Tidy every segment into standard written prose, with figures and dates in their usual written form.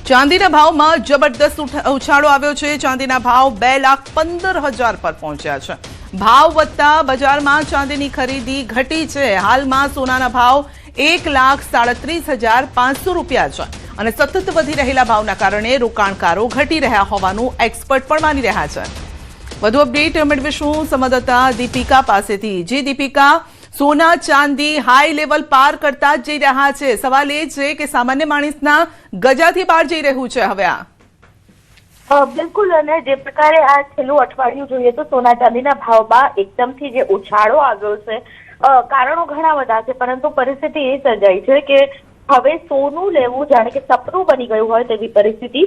ચાંદીના ભાવમાં જબરદસ્ત ઉછાળો આવ્યો છે। ચાંદીના ભાવ 2,15,000 પર પહોંચ્યા છે। ભાવ વધતા બજારમાં ચાંદીની ખરીદી ઘટી છે। હાલમાં સોનાના ભાવ 1,37,500 રૂપિયા છે અને સતત વધી રહેલા ભાવના કારણે રોકાણકારો ઘટી રહ્યા હોવાનું એક્સપર્ટ પણ માની રહ્યા છે। વધુ અપડેટ મેળવીશું સંવાદદાતા દીપિકા પાસેથી। જી દીપિકા, સોના ચાંદી હાઈ લેવલ પાર કરતા જ જઈ રહ્યા છે। સવાલ એ છે કે સામાન્ય માણસના ગજાથી બહાર જઈ રહ્યું છે હવે આ। બિલકુલ, અને જે પ્રકારે આ છેલ્લું અઠવાડિયું જોઈએ તો સોના ચાંદીના ભાવમાં એકદમથી જે ઉછાળો આવ્યો છે, કારણો ઘણા બધા છે, પરંતુ પરિસ્થિતિ એ સર્જાઈ છે કે હવે સોનું લેવું જાણે કે સપનું બની ગયું હોય તેવી પરિસ્થિતિ।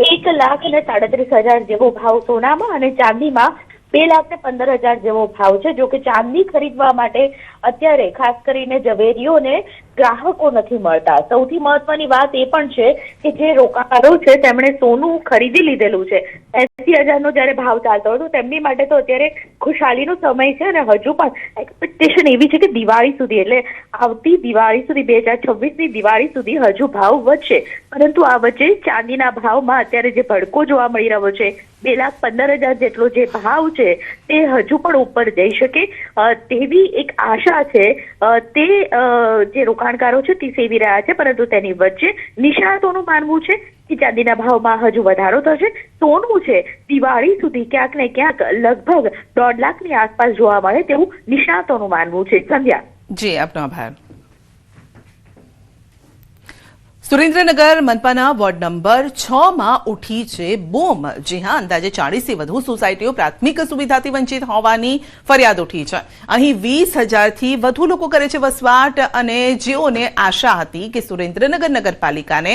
1,37,000 જેવો ભાવ સોનામાં અને ચાંદીમાં 2,15,000 જેવો ભાવ છે। જો કે ચાંદી ખરીદવા માટે અત્યારે ખાસ કરીને ઝવેરીઓને ગ્રાહકો નથી મળતા। સૌથી મહત્વની વાત એ પણ છે કે જે રોકાણકારો છે તેમણે સોનું ખરીદી લીધેલું છે। 80,000 જયારે ભાવ ચાલતો હતો તેમની માટે તો અત્યારે ખુશાલીનો સમય છે અને હજુ પણ એક્સપેક્ટેશન એવી છે કે દિવાળી સુધી, એટલે આવતી દિવાળી સુધી, 2026ની દિવાળી સુધી હજુ ભાવ વધશે। પરંતુ આ વચ્ચે ચાંદીના ભાવમાં અત્યારે જે ભડકો જોવા મળી રહ્યો છે, 2,15,000 જેટલો જે ભાવ છે તે હજુ પણ ઉપર જઈ શકે તેવી એક આશા છે। તે જે રોકાણકારો છે તે સેવી રહ્યા છે, પરંતુ તેની વચ્ચે નિષ્ણાતોનું માનવું છે કે ચાંદીના ભાવમાં હજુ વધારો થશે। સોનું છે દિવાળી સુધી ક્યાંક ને ક્યાંક લગભગ 1.5 લાખની આસપાસ જોવા મળે તેવું નિષ્ણાતોનું માનવું છે। સંધ્યા, જી આપનો આભાર। સુરેન્દ્રનગર મનપાના વોર્ડ નંબર 6માં ઉઠી છે બૂમ। જી હા, અંદાજે 40થી વધુ સોસાયટીઓ પ્રાથમિક સુવિધાથી વંચિત હોવાની ફરિયાદ ઉઠી છે। અહીં 20,000થી વધુ લોકો કરે છે વસવાટ અને જેઓને આશા હતી કે સુરેન્દ્રનગર નગરપાલિકાને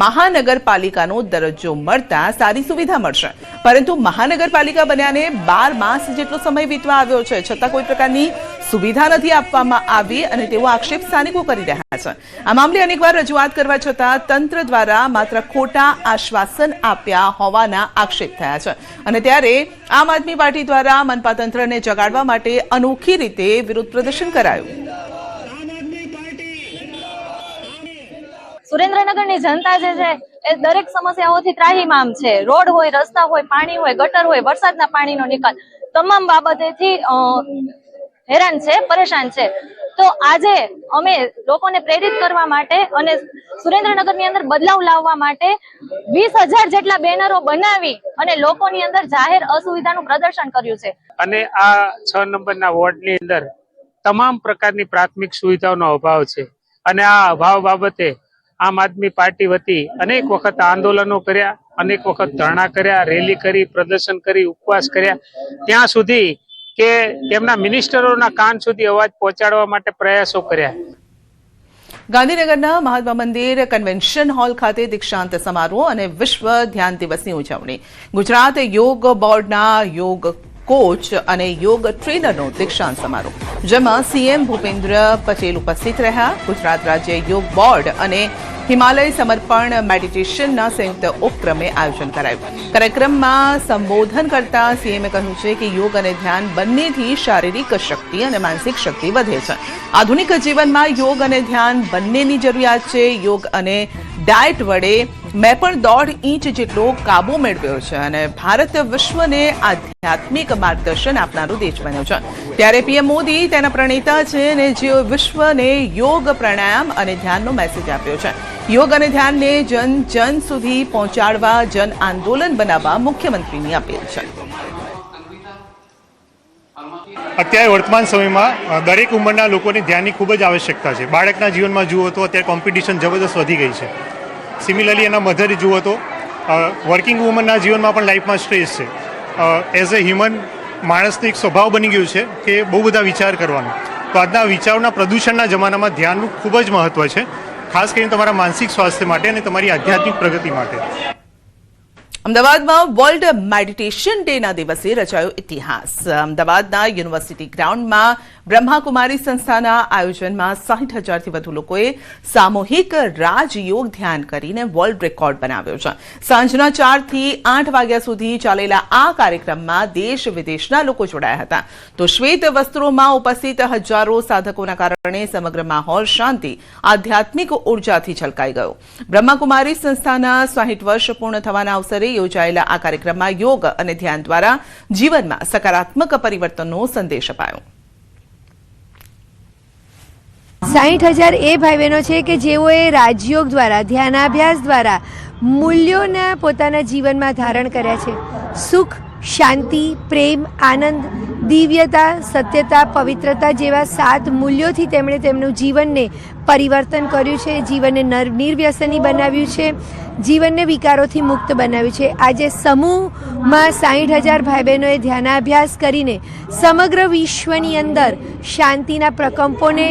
મહાનગરપાલિકાનો દરજ્જો મળતા સારી સુવિધા મળશે, પરંતુ મહાનગરપાલિકા બન્યાને 12 માસ જેટલો સમય વીતવા આવ્યો છે, છતાં કોઈ પ્રકારની સુવિધા નથી આપવામાં આવી અને તેવો આક્ષેપ સ્થાનિકો કરી રહ્યા છે। આ મામલે અનેકવાર રજૂઆત કરવા છતાં તંત્ર દ્વારા માત્ર ખોટા આશ્વાસન આપ્યા હોવાના આક્ષેપ થયા છે અને ત્યારે આમ આદમી પાર્ટી દ્વારા મનપા તંત્રને જગાડવા માટે અનોખી રીતે વિરોધ પ્રદર્શન કરાયું। સુરેન્દ્રનગરની જનતા જે છે એ દરેક સમસ્યાઓથી ત્રાહિમામ છે। રોડ હોય, રસ્તા હોય, પાણી હોય, ગટર હોય, વરસાદના પાણીનો નિકાલ, તમામ બાબતેથી હેરાન છે, પરેશાન છે। તો આજે અમે લોકોને પ્રેરિત કરવા માટે અને સુરેન્દ્રનગરની અંદર બદલાવ લાવવા માટે 20,000 જેટલા બેનરો બનાવી અને લોકોની અંદર જાહેર અસુવિધાનું પ્રદર્શન કર્યું છે। અને આ 6 નંબરના વોર્ડની અંદર તમામ પ્રકારની પ્રાથમિક સુવિધાઓનો અભાવ છે અને આ અભાવ બાબતે આમ આદમી પાર્ટી વતી અનેક વખત આંદોલનો કર્યા, અનેક વખત ધરણા કર્યા, રેલી કરી, પ્રદર્શન કરી, ઉપવાસ કર્યા, ત્યાં સુધી કે તેમના મિનિસ્ટરોના કાન સુધી અવાજ પહોંચાડવા માટે પ્રયાસો કર્યા। ગાંધીનગરના મહાત્મા મંદિર કન્વેન્શન હોલ ખાતે દીક્ષાંત સમારોહ અને વિશ્વ ધ્યાન દિવસની ઉજવણી। ગુજરાત યોગ બોર્ડના યોગ કોચ અને યોગ ટ્રેનરનો દીક્ષાંત સમારોહ, જેમાં સીએમ ભૂપેન્દ્ર પટેલ ઉપસ્થિત રહ્યા। ગુજરાત રાજ્ય યોગ બોર્ડ અને હિમાલય સમર્પણ મેડિટેશનના સંયુક્ત ઉપક્રમે આયોજન કરાયું। કાર્યક્રમમાં સંબોધન કરતા સીએમએ કહ્યું છે કે યોગ અને ધ્યાન બંનેથી શારીરિક શક્તિ અને માનસિક શક્તિ વધે છે। આધુનિક જીવનમાં યોગ અને ધ્યાન બંનેની જરૂરિયાત છે। યોગ અને ડાયટ વડે મેં પણ 1.5 ઇંચ જેટલો કાબુ મેળવ્યો છે અને ભારત વિશ્વને આધ્યાત્મિક માર્ગદર્શન આપનારો દેશ બન્યો છે। ત્યારે પીએમ મોદી તેના પ્રણેતા છે અને જેઓ વિશ્વને યોગ, પ્રાણાયામ અને ધ્યાનનો મેસેજ આપ્યો છે। યોગ અને ધ્યાનને જન જન સુધી પહોંચાડવા જન આંદોલન બનાવવા મુખ્યમંત્રીની અપીલ છે। અત્યારે વર્તમાન સમયમાં દરેક ઉંમરના લોકોને ધ્યાનની ખૂબ જ આવશ્યકતા છે। બાળકના જીવનમાં જુઓ તો અત્યારે કોમ્પિટિશન જબરદસ્ત વધી ગઈ છે। સિમિલરલી એના મધર જુઓ તો વર્કિંગ વુમનના જીવનમાં પણ લાઈફમાં સ્ટ્રેસ છે। એઝ અ હ્યુમન માણસનો એક સ્વભાવ બની ગયું છે કે બહુ બધા વિચાર કરવાનો। તો આજના વિચારોના પ્રદૂષણના જમાનામાં ધ્યાનનું ખૂબ જ મહત્ત્વ છે, ખાસ કરીને તમારા માનસિક સ્વાસ્થ્ય માટે અને તમારી આધ્યાત્મિક પ્રગતિ માટે। અમદાવાદમાં વર્લ્ડ મેડિટેશન ડેના દિવસે રચાયો ઇતિહાસ। અમદાવાદના યુનિવર્સિટી ગ્રાઉન્ડમાં બ્રહ્માકુમારી સંસ્થાના આયોજનમાં 60,000થી વધુ લોકોએ સામૂહિક રાજયોગ ધ્યાન કરીને વર્લ્ડ રેકોર્ડ બનાવ્યો છે. સાંજના 4 થી 8 વાગ્યા સુધી ચાલેલા આ કાર્યક્રમમાં દેશ વિદેશના લોકો જોડાયા હતા. તો શ્વેત વસ્ત્રોમાં ઉપસ્થિત હજારો સાધકોના કારણે સમગ્ર માહોલ શાંતિ, આધ્યાત્મિક ઉર્જાથી છલકાઈ ગયો. બ્રહ્માકુમારી સંસ્થાના 60 વર્ષ પૂર્ણ થવાના અવસરે યોજાયેલા આ કાર્યક્રમમાં યોગ અને ધ્યાન દ્વારા જીવનમાં સકારાત્મક પરિવર્તનનો સંદેશ અપાયો. 60,000 એ ભાઈ બહેનો છે કે જેઓએ રાજયોગ દ્વારા, ધ્યાનાભ્યાસ દ્વારા મૂલ્યોના પોતાના જીવનમાં ધારણ કર્યા છે. સુખ, શાંતિ, પ્રેમ, આનંદ, દિવ્યતા, સત્યતા, પવિત્રતા જેવા 7 મૂલ્યોથી તેમણે તેમનું જીવનને પરિવર્તન કર્યું છે, જીવનને નિર્વ્યસની બનાવ્યું છે, જીવનને વિકારોથી મુક્ત બનાવ્યું છે. આજે સમૂહમાં 60,000 ભાઈ બહેનોએ ધ્યાનાભ્યાસ કરીને સમગ્ર વિશ્વની અંદર શાંતિના પ્રકંપોને